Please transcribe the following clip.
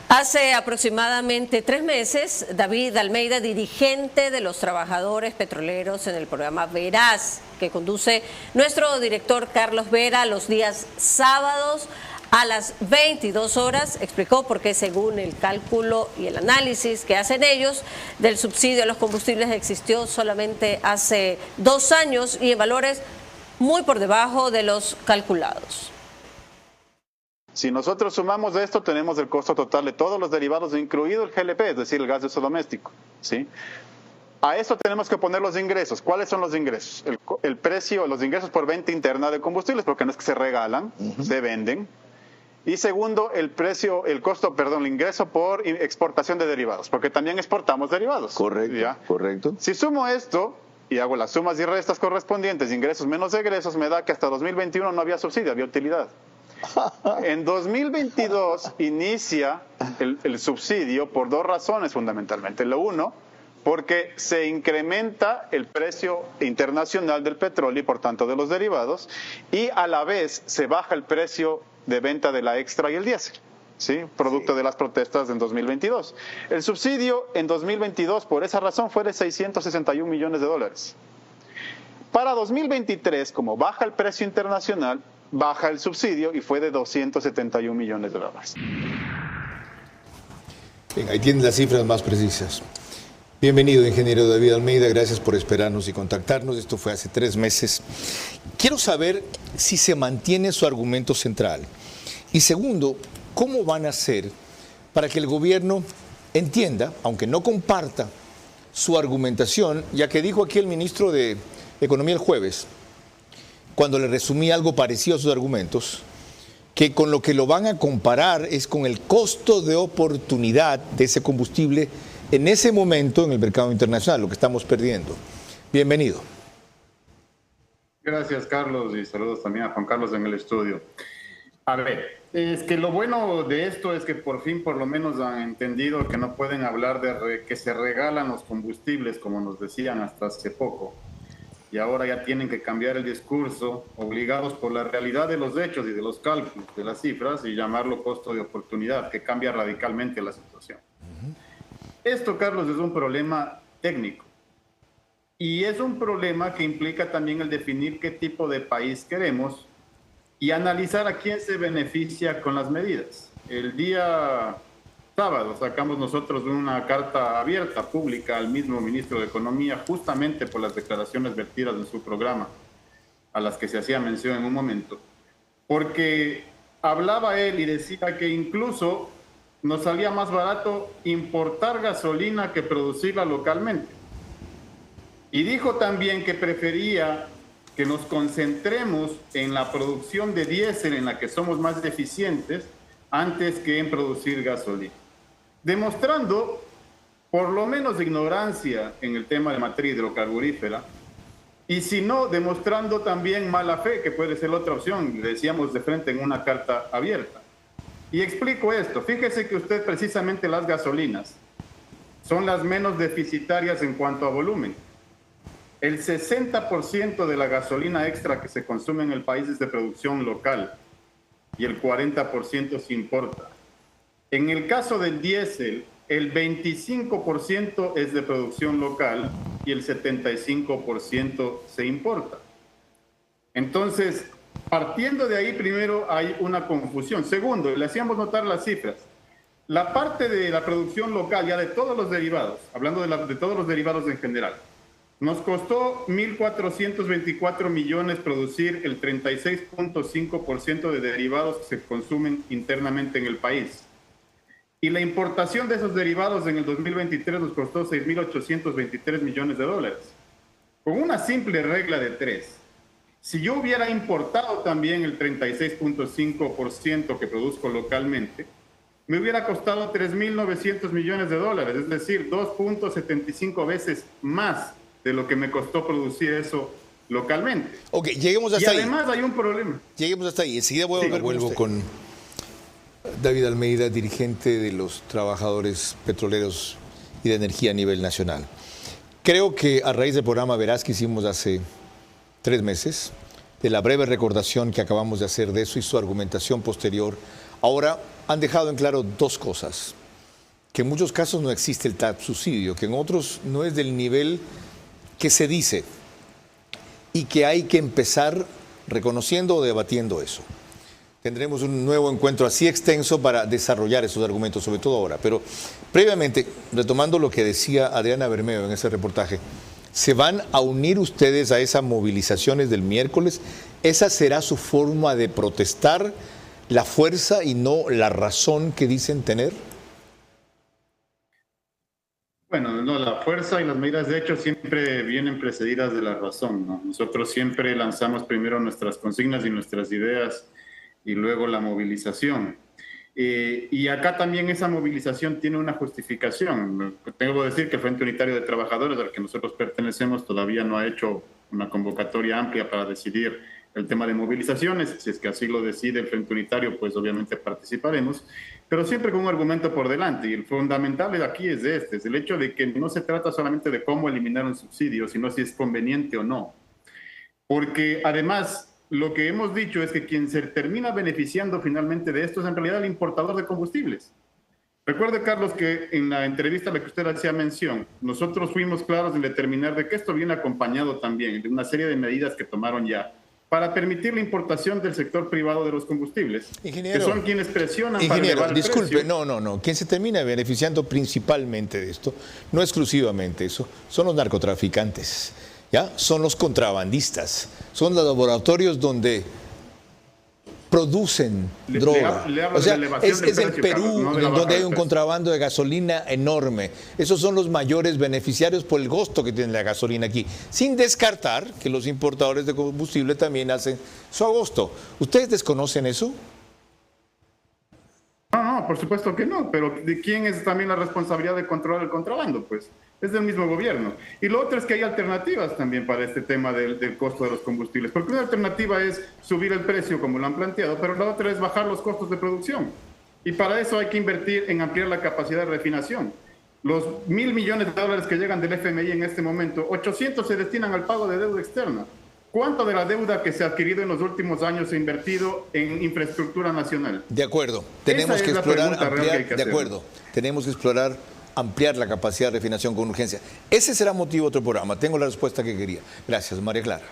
Hace aproximadamente 3 meses, David Almeida, dirigente de los trabajadores petroleros en el programa Verás, que conduce nuestro director Carlos Vera los días sábados a las 22 horas, explicó por qué, según el cálculo y el análisis que hacen ellos del subsidio a los combustibles, existió solamente hace 2 años y en valores muy por debajo de los calculados. Si nosotros sumamos esto, tenemos el costo total de todos los derivados, incluido el GLP, es decir, el gas de uso doméstico, ¿sí? A esto tenemos que poner los ingresos. ¿Cuáles son los ingresos? El precio, los ingresos por venta interna de combustibles, porque no es que se regalan, se venden. Y segundo, el ingreso por exportación de derivados, porque también exportamos derivados. Correcto, ¿ya? Correcto. Si sumo esto y hago las sumas y restas correspondientes, ingresos menos egresos, me da que hasta 2021 no había subsidio, había utilidad. En 2022 inicia el subsidio por 2 razones fundamentalmente. Lo uno, porque se incrementa el precio internacional del petróleo y por tanto de los derivados, y a la vez se baja el precio de venta de la extra y el diésel, ¿sí? Producto de las protestas en 2022. El subsidio en 2022 por esa razón fue de $661 millones. Para 2023, como baja el precio internacional, baja el subsidio y fue de $271 millones. Bien, ahí tienen las cifras más precisas. Bienvenido, ingeniero David Almeida, gracias por esperarnos y contactarnos. Esto fue hace 3 meses. Quiero saber si se mantiene su argumento central. Y segundo, ¿cómo van a hacer para que el gobierno entienda, aunque no comparta su argumentación, ya que dijo aquí el ministro de Economía el jueves, cuando le resumí algo parecido a sus argumentos, que con lo que lo van a comparar es con el costo de oportunidad de ese combustible en ese momento en el mercado internacional, lo que estamos perdiendo? Bienvenido. Gracias, Carlos, y saludos también a Juan Carlos en el estudio. A ver, es que lo bueno de esto es que por fin por lo menos han entendido que no pueden hablar de que se regalan los combustibles, como nos decían hasta hace poco. Y ahora ya tienen que cambiar el discurso, obligados por la realidad de los hechos y de los cálculos, de las cifras, y llamarlo costo de oportunidad, que cambia radicalmente la situación. Esto, Carlos, es un problema técnico. Y es un problema que implica también el definir qué tipo de país queremos y analizar a quién se beneficia con las medidas. El día sábado sacamos nosotros una carta abierta, pública, al mismo ministro de Economía, justamente por las declaraciones vertidas en su programa, a las que se hacía mención en un momento, porque hablaba él y decía que incluso nos salía más barato importar gasolina que producirla localmente. Y dijo también que prefería que nos concentremos en la producción de diésel, en la que somos más eficientes, antes que en producir gasolina, demostrando por lo menos ignorancia en el tema de materia hidrocarburífera, y si no, demostrando también mala fe, que puede ser otra opción, le decíamos de frente en una carta abierta. Y explico esto. Fíjese que usted, precisamente las gasolinas son las menos deficitarias en cuanto a volumen. El 60% de la gasolina extra que se consume en el país es de producción local y el 40% se importa. En el caso del diésel, el 25% es de producción local y el 75% se importa. Entonces, partiendo de ahí, primero hay una confusión. Segundo, le hacíamos notar las cifras. La parte de la producción local, ya de todos los derivados, hablando de todos los derivados en general, nos costó 1.424 millones producir el 36.5% de derivados que se consumen internamente en el país. Y la importación de esos derivados en el 2023 nos costó 6.823 millones de dólares. Con una simple regla de 3. Si yo hubiera importado también el 36.5% que produzco localmente, me hubiera costado 3.900 millones de dólares, es decir, 2.75 veces más de lo que me costó producir eso localmente. Ok, lleguemos hasta ahí. Y además hay un problema. Lleguemos hasta ahí. Enseguida vuelvo con David Almeida, dirigente de los trabajadores petroleros y de energía a nivel nacional. Creo que a raíz del programa Verás que hicimos hace 3 meses, de la breve recordación que acabamos de hacer de eso y su argumentación posterior Ahora, han dejado en claro dos cosas. Que en muchos casos no existe el subsidio, que en otros no es del nivel que se dice y que hay que empezar reconociendo o debatiendo eso. Tendremos un nuevo encuentro así extenso para desarrollar esos argumentos, sobre todo ahora. Pero previamente, retomando lo que decía Adriana Bermeo en ese reportaje, ¿se van a unir ustedes a esas movilizaciones del miércoles? ¿Esa será su forma de protestar, la fuerza y no la razón que dicen tener? Bueno, no, la fuerza y las medidas de hecho siempre vienen precedidas de la razón, ¿no? Nosotros siempre lanzamos primero nuestras consignas y nuestras ideas y luego la movilización. Y acá también esa movilización tiene una justificación. Tengo que decir que el Frente Unitario de Trabajadores, al que nosotros pertenecemos, todavía no ha hecho una convocatoria amplia para decidir el tema de movilizaciones. Si es que así lo decide el Frente Unitario, pues obviamente participaremos, pero siempre con un argumento por delante. Y el fundamental aquí es es el hecho de que no se trata solamente de cómo eliminar un subsidio, sino si es conveniente o no. Porque además, lo que hemos dicho es que quien se termina beneficiando finalmente de esto es en realidad el importador de combustibles. Recuerde, Carlos, que en la entrevista a la que usted hacía mención, nosotros fuimos claros en determinar de que esto viene acompañado también de una serie de medidas que tomaron ya para permitir la importación del sector privado de los combustibles, Ingeniero, que son quienes presionan para elevar el disculpe, precio. no. Quien se termina beneficiando principalmente de esto, no exclusivamente eso, son los narcotraficantes, ¿ya? Son los contrabandistas, son los laboratorios donde producen droga. O sea, es el Perú, Carlos, donde hay un contrabando de gasolina enorme. Esos son los mayores beneficiarios por el costo que tiene la gasolina aquí. Sin descartar que los importadores de combustible también hacen su agosto. ¿Ustedes desconocen eso? No, por supuesto que no, pero ¿de quién es también la responsabilidad de controlar el contrabando? Pues es del mismo gobierno. Y lo otro es que hay alternativas también para este tema del costo de los combustibles, porque una alternativa es subir el precio, como lo han planteado, pero la otra es bajar los costos de producción. Y para eso hay que invertir en ampliar la capacidad de refinación. Los $1.000 millones que llegan del FMI en este momento, 800 se destinan al pago de deuda externa. ¿Cuánto de la deuda que se ha adquirido en los últimos años se ha invertido en infraestructura nacional? De acuerdo. Tenemos que explorar, ampliar, de acuerdo. Tenemos que explorar, ampliar la capacidad de refinación con urgencia. Ese será motivo de otro programa. Tengo la respuesta que quería. Gracias, María Clara.